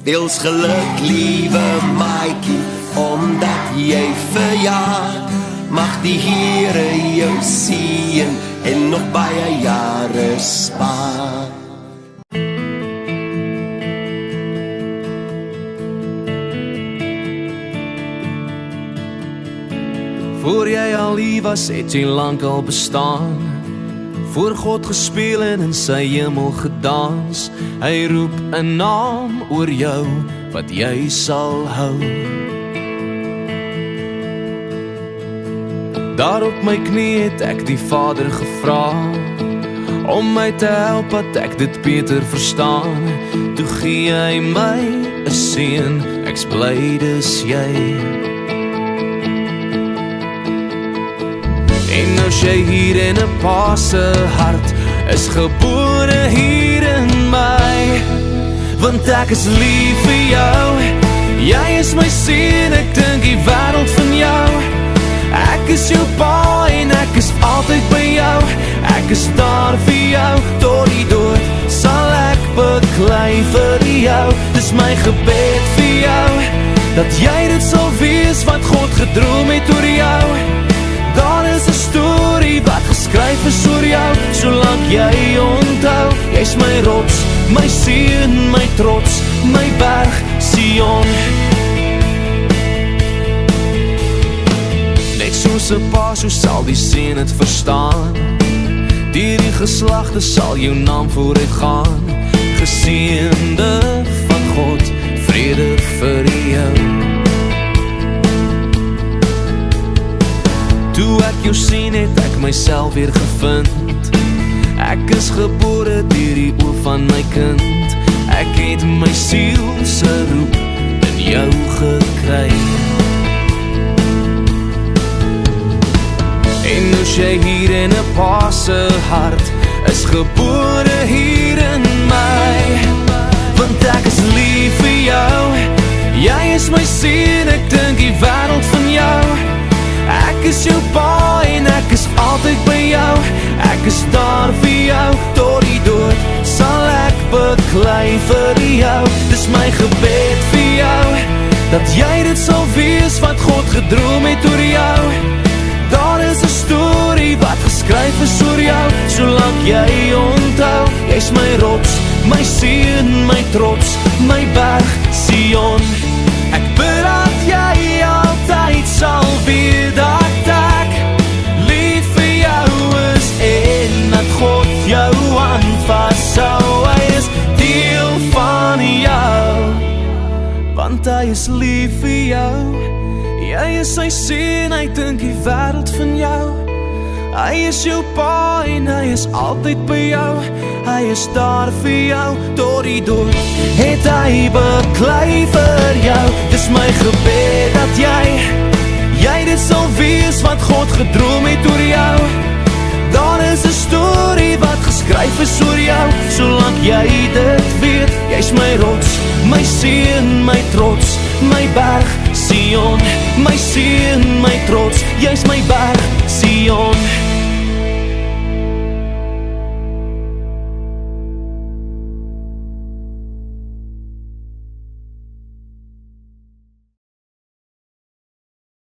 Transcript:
Weels geluk, liewe maatjie, omdat jy verjaar. Mag die Here jou seën en nog baie jare spaar. Voor jy al hier was, het jy lang al bestaan. Voor God gespeel en in sy hemel gedans. Hy roep 'n naam oor jou, wat jy sal hou. Daar op my knie het ek die Vader gevra, om my te help dat ek dit beter verstaan. Toe gee hy my 'n seën, ek's bly dis jy. En nou sy hier in 'n pa se hart, is gebore hier in my. Want ek is lief vir jou, jy is my seun, ek dink die wêreld van jou. Ek is jou pa en ek is altyd by jou. Ek is daar vir jou, tot die dood sal ek beklei vir jou. Dis my gebed vir jou, dat jy dit sal wees wat God gedroom het oor jou. Daar is 'n storie wat geskryf is oor jou, solank jy onthou. Jy's my rots, my seun, my trots, my berg, Sion. Net soos 'n pa, so sal die seun het verstaan. Deur die geslagte sal jou naam vooruit gaan. Geseënde van God, vrede vir jou. Toe ek jou sien, het ek myself weer gevind. Ek is gebore deur die oë van my kind. Ek het my siel se roep in jou gekry. En nou sy hier in 'n pa se hart, is gebore hier in my. Want ek is lief vir jou, jy is my seun, ek dink die wêreld van jou. Ek is jou pa en ek is altyd by jou. Ek is daar vir jou, tot die dood sal ek beklei vir jou. Dis my gebed vir jou, dat jy dit sal wees wat God gedroom het oor jou. Daar is 'n storie wat geskryf is oor jou, solank jy onthou. Jy's my rots, my seun, my trots, my berg, Sion. Ek bid dat jy altyd sal weet dat ek lief vir jou is, en dat God jou aanvashou. Hy is deel van jou, want hy is lief vir jou. Jy is sy seun, hy dink die wêreld van jou. Hy is jou pa en hy is altyd by jou. Hy is daar vir jou, tot die dood het hy beklei vir jou. Dis my gebed dat jy dit sal wees wat God gedroom het oor jou. Daar is 'n storie wat geskryf is oor jou, solank jy dit weet. Jy's my rots, my seun, my trots, my berg, Sion. My seun, my trots, jy's my berg, Sion.